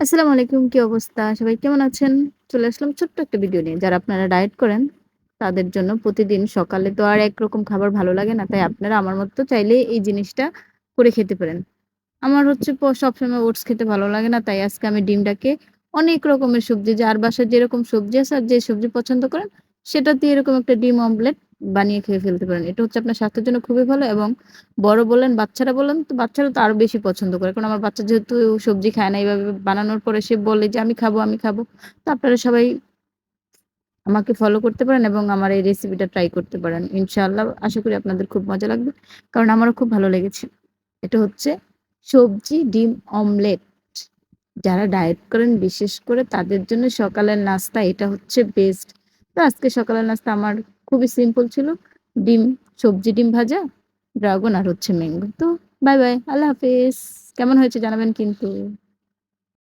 আসসালামু আলাইকুম। কি অবস্থা? সবাই কেমন আছেন? চলে আসলাম ছোট্ট একটা ভিডিও নিয়ে। যারা আপনারা ডায়েট করেন, তাদের জন্য প্রতিদিন সকালে তো আর একরকম খাবার ভালো লাগে না। তাই আপনারা আমার মতো চাইলে এই জিনিসটা করে খেতে পারেন। আমার হচ্ছে সবসময় ওটস খেতে ভালো লাগে না। তাই আজকে আমি ডিমটাকে অনেক রকমের সবজি, যার বাসায় যেরকম সবজি আছে আর যে সবজি পছন্দ করেন, সেটা দিয়ে এরকম একটা ডিম অমলেট বানিয়ে খেয়ে ফেলতে পারেন। এটা হচ্ছে আপনার স্বাস্থ্যের জন্য খুবই ভালো এবং বড় বলেন, বাচ্চারা বলেন, তো বাচ্চারা তো আরো বেশি পছন্দ করে। কারণ আমার বাচ্চা যেহেতু সবজি খায় না, এভাবে বানানোর পরে সে বলে যে, "আমি খাবো, আমি খাবো।" তো আপনারা সবাই আমাকে ফলো করতে পারেন এবং আমার এই রেসিপিটা ট্রাই করতে পারেন। ইনশাআল্লাহ আশা করি আপনাদের খুব মজা লাগবে। কারণ আমারও খুব ভালো লেগেছে। এটা হচ্ছে সবজি ডিম অমলেট। যারা ডায়েট করেন বিশেষ করে তাদের জন্য সকালের নাস্তা এটা হচ্ছে বেস্ট। তো আজকে সকালের নাস্তা আমার খুবই সিম্পল ছিল। ডিম, সবজি ডিম ভাজা, ড্রাগন আর হচ্ছে ম্যাংগো। তো বাই, বাই। আল্লাহ হাফেজ। কেমন হয়েছে জানাবেন কিন্তু।